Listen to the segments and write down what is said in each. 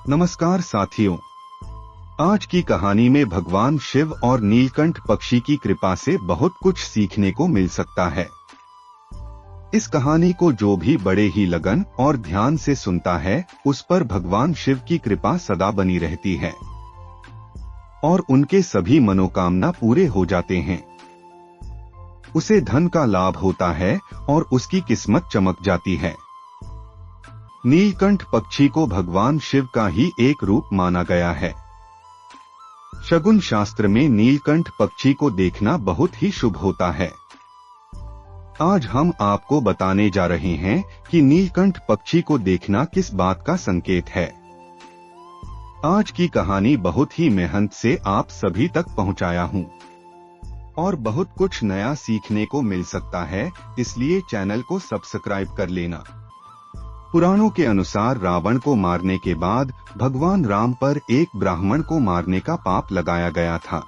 नमस्कार साथियों, आज की कहानी में भगवान शिव और नीलकंठ पक्षी की कृपा से बहुत कुछ सीखने को मिल सकता है। इस कहानी को जो भी बड़े ही लगन और ध्यान से सुनता है, उस पर भगवान शिव की कृपा सदा बनी रहती है और उनके सभी मनोकामना पूरे हो जाते हैं। उसे धन का लाभ होता है और उसकी किस्मत चमक जाती है। नीलकंठ पक्षी को भगवान शिव का ही एक रूप माना गया है। शगुन शास्त्र में नीलकंठ पक्षी को देखना बहुत ही शुभ होता है। आज हम आपको बताने जा रहे हैं कि नीलकंठ पक्षी को देखना किस बात का संकेत है। आज की कहानी बहुत ही मेहनत से आप सभी तक पहुंचाया हूं और बहुत कुछ नया सीखने को मिल सकता है, इसलिए चैनल को सब्सक्राइब कर लेना। पुराणों के अनुसार रावण को मारने के बाद भगवान राम पर एक ब्राह्मण को मारने का पाप लगाया गया था।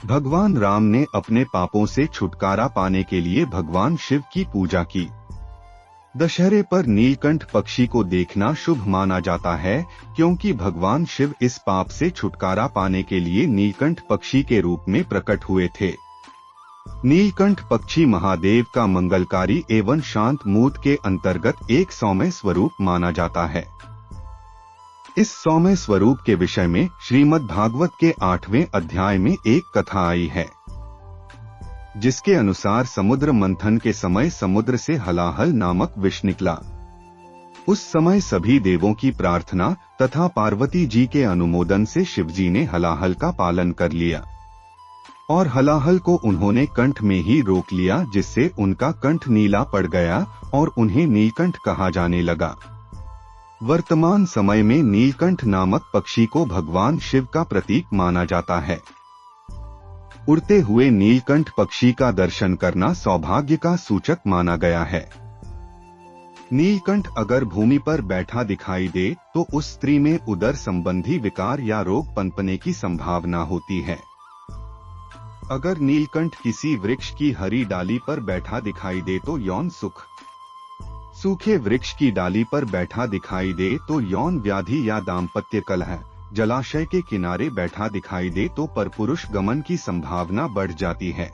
भगवान राम ने अपने पापों से छुटकारा पाने के लिए भगवान शिव की पूजा की। दशहरे पर नीलकंठ पक्षी को देखना शुभ माना जाता है, क्योंकि भगवान शिव इस पाप से छुटकारा पाने के लिए नीलकंठ पक्षी के रूप में प्रकट हुए थे। नीलकंठ पक्षी महादेव का मंगलकारी एवं शांत मूड के अंतर्गत एक सौम्य स्वरूप माना जाता है। इस सौम्य स्वरूप के विषय में श्रीमद् भागवत के 8वें अध्याय में एक कथा आई है, जिसके अनुसार समुद्र मंथन के समय समुद्र से हलाहल नामक विष निकला। उस समय सभी देवों की प्रार्थना तथा पार्वती जी के अनुमोदन से शिवजी ने हलाहल का पालन कर लिया और हलाहल को उन्होंने कंठ में ही रोक लिया, जिससे उनका कंठ नीला पड़ गया और उन्हें नीलकंठ कहा जाने लगा। वर्तमान समय में नीलकंठ नामक पक्षी को भगवान शिव का प्रतीक माना जाता है। उड़ते हुए नीलकंठ पक्षी का दर्शन करना सौभाग्य का सूचक माना गया है। नीलकंठ अगर भूमि पर बैठा दिखाई दे तो उस स्त्री में उदर संबंधी विकार या रोग पनपने की संभावना होती है। अगर नीलकंठ किसी वृक्ष की हरी डाली पर बैठा दिखाई दे तो यौन सुख, सूखे वृक्ष की डाली पर बैठा दिखाई दे तो यौन व्याधि या दाम्पत्य कलह, जलाशय के किनारे बैठा दिखाई दे तो परपुरुष गमन की संभावना बढ़ जाती है।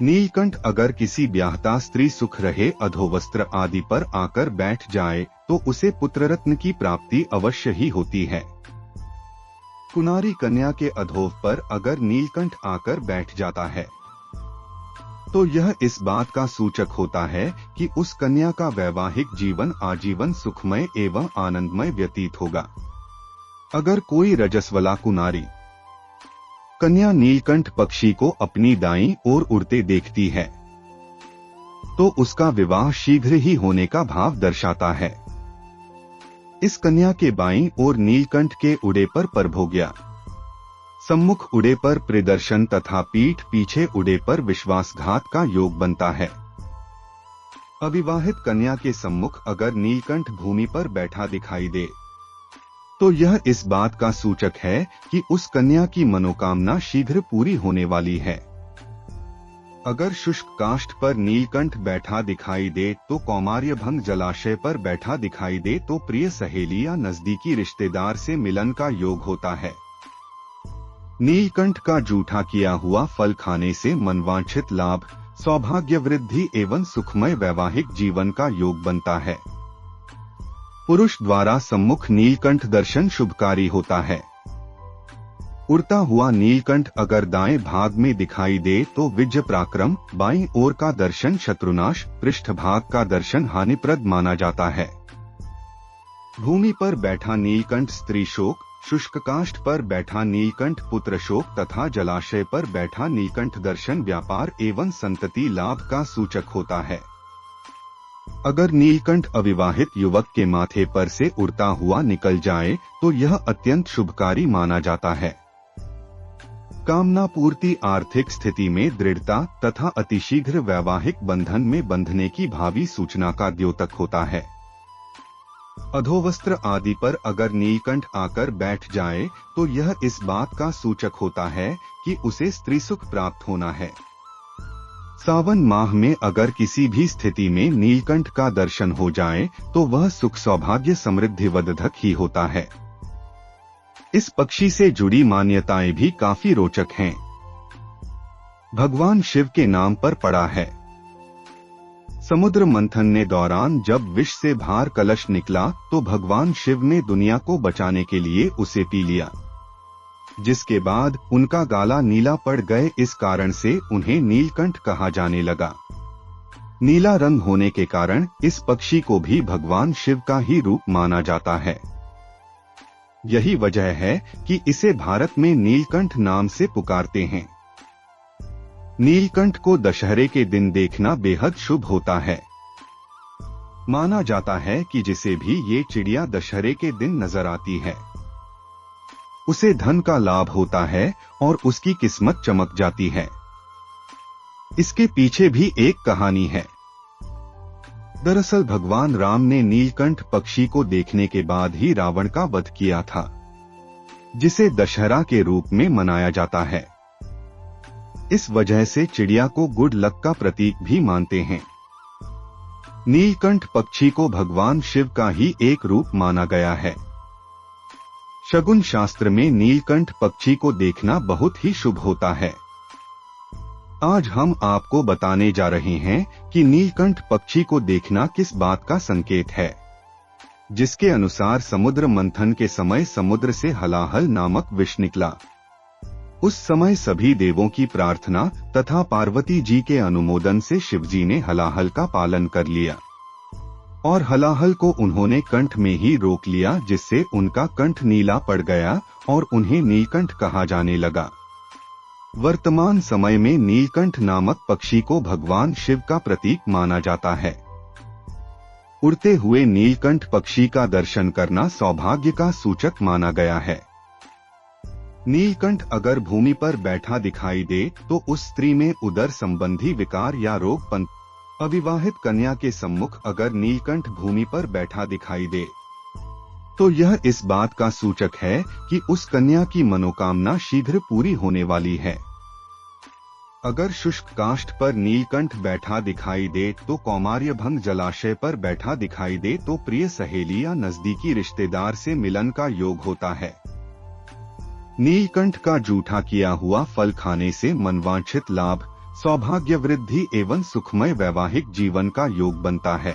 नीलकंठ अगर किसी ब्याहता स्त्री सुख रहे अधोवस्त्र आदि पर आकर बैठ जाए तो उसे पुत्ररत्न की प्राप्ति अवश्य ही होती है। कुनारी कन्या के अधोव पर अगर नीलकंठ आकर बैठ जाता है तो यह इस बात का सूचक होता है कि उस कन्या का वैवाहिक जीवन आजीवन सुखमय एवं आनंदमय व्यतीत होगा। अगर कोई रजस्वला कुनारी कन्या नीलकंठ पक्षी को अपनी दाईं ओर उड़ते देखती है तो उसका विवाह शीघ्र ही होने का भाव दर्शाता है। इस कन्या के बाईं ओर नीलकंठ के उड़े पर परभोग्या, सम्मुख उड़े पर प्रदर्शन तथा पीठ पीछे उड़े पर विश्वासघात का योग बनता है। अविवाहित कन्या के सम्मुख अगर नीलकंठ भूमि पर बैठा दिखाई दे तो यह इस बात का सूचक है कि उस कन्या की मनोकामना शीघ्र पूरी होने वाली है। अगर शुष्क काष्ठ पर नीलकंठ बैठा दिखाई दे तो कौमार्य भंग जलाशय पर बैठा दिखाई दे तो प्रिय सहेली या नजदीकी रिश्तेदार से मिलन का योग होता है। नीलकंठ का जूठा किया हुआ फल खाने से मनवांछित लाभ, सौभाग्य वृद्धि एवं सुखमय वैवाहिक जीवन का योग बनता है। पुरुष द्वारा सम्मुख नीलकंठ दर्शन शुभकारी होता है। उड़ता हुआ नीलकंठ अगर दाएं भाग में दिखाई दे तो विजय पराक्रम, बाईं ओर का दर्शन शत्रुनाश, पृष्ठभाग का दर्शन हानिप्रद माना जाता है। भूमि पर बैठा नीलकंठ स्त्री शोक, शुष्क काष्ठ पर बैठा नीलकंठ पुत्र शोक तथा जलाशय पर बैठा नीलकंठ दर्शन व्यापार एवं संतति लाभ का सूचक होता है। अगर नीलकंठ अविवाहित युवक के माथे पर से उड़ता हुआ निकल जाए तो यह अत्यंत शुभकारी माना जाता है। कामना पूर्ति, आर्थिक स्थिति में दृढ़ता तथा अतिशीघ्र वैवाहिक बंधन में बंधने की भावी सूचना का द्योतक होता है। अधोवस्त्र आदि पर अगर नीलकंठ आकर बैठ जाए तो यह इस बात का सूचक होता है कि उसे स्त्री सुख प्राप्त होना है। सावन माह में अगर किसी भी स्थिति में नीलकंठ का दर्शन हो जाए तो वह सुख सौभाग्य समृद्धि वर्धक ही होता है। इस पक्षी से जुड़ी मान्यताएं भी काफी रोचक हैं। भगवान शिव के नाम पर पड़ा है। समुद्र मंथन ने दौरान जब विष से भार कलश निकला तो भगवान शिव ने दुनिया को बचाने के लिए उसे पी लिया, जिसके बाद उनका गाला नीला पड़ गए। इस कारण से उन्हें नीलकंठ कहा जाने लगा। नीला रंग होने के कारण इस पक्षी को भी भगवान शिव का ही रूप माना जाता है। यही वजह है कि इसे भारत में नीलकंठ नाम से पुकारते हैं। नीलकंठ को दशहरे के दिन देखना बेहद शुभ होता है। माना जाता है कि जिसे भी ये चिड़िया दशहरे के दिन नजर आती है उसे धन का लाभ होता है और उसकी किस्मत चमक जाती है। इसके पीछे भी एक कहानी है। दरअसल भगवान राम ने नीलकंठ पक्षी को देखने के बाद ही रावण का वध किया था, जिसे दशहरा के रूप में मनाया जाता है। इस वजह से चिड़िया को गुड लक का प्रतीक भी मानते हैं। नीलकंठ पक्षी को भगवान शिव का ही एक रूप माना गया है। शगुन शास्त्र में नीलकंठ पक्षी को देखना बहुत ही शुभ होता है। आज हम आपको बताने जा रहे हैं कि नीलकंठ पक्षी को देखना किस बात का संकेत है, जिसके अनुसार समुद्र मंथन के समय समुद्र से हलाहल नामक विष निकला। उस समय सभी देवों की प्रार्थना तथा पार्वती जी के अनुमोदन से शिवजी ने हलाहल का पालन कर लिया और हलाहल को उन्होंने कंठ में ही रोक लिया, जिससे उनका कंठ नीला पड़ गया और उन्हें नीलकंठ कहा जाने लगा। वर्तमान समय में नीलकंठ नामक पक्षी को भगवान शिव का प्रतीक माना जाता है। उड़ते हुए नीलकंठ पक्षी का दर्शन करना सौभाग्य का सूचक माना गया है। नीलकंठ अगर भूमि पर बैठा दिखाई दे तो उस स्त्री में उदर संबंधी विकार या रोग अविवाहित कन्या के सम्मुख अगर नीलकंठ भूमि पर बैठा दिखाई दे तो यह इस बात का सूचक है कि उस कन्या की मनोकामना शीघ्र पूरी होने वाली है। अगर शुष्क काष्ठ पर नीलकंठ बैठा दिखाई दे तो कौमार्य भंग जलाशय पर बैठा दिखाई दे तो प्रिय सहेली या नजदीकी रिश्तेदार से मिलन का योग होता है। नीलकंठ का जूठा किया हुआ फल खाने से मनवांछित लाभ, सौभाग्य वृद्धि एवं सुखमय वैवाहिक जीवन का योग बनता है।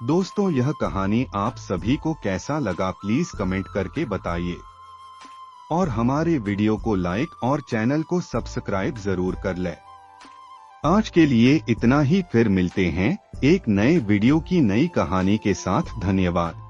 दोस्तों, यह कहानी आप सभी को कैसा लगा प्लीज कमेंट करके बताइए और हमारे वीडियो को लाइक और चैनल को सब्सक्राइब जरूर कर लें। आज के लिए इतना ही, फिर मिलते हैं एक नए वीडियो की नई कहानी के साथ। धन्यवाद।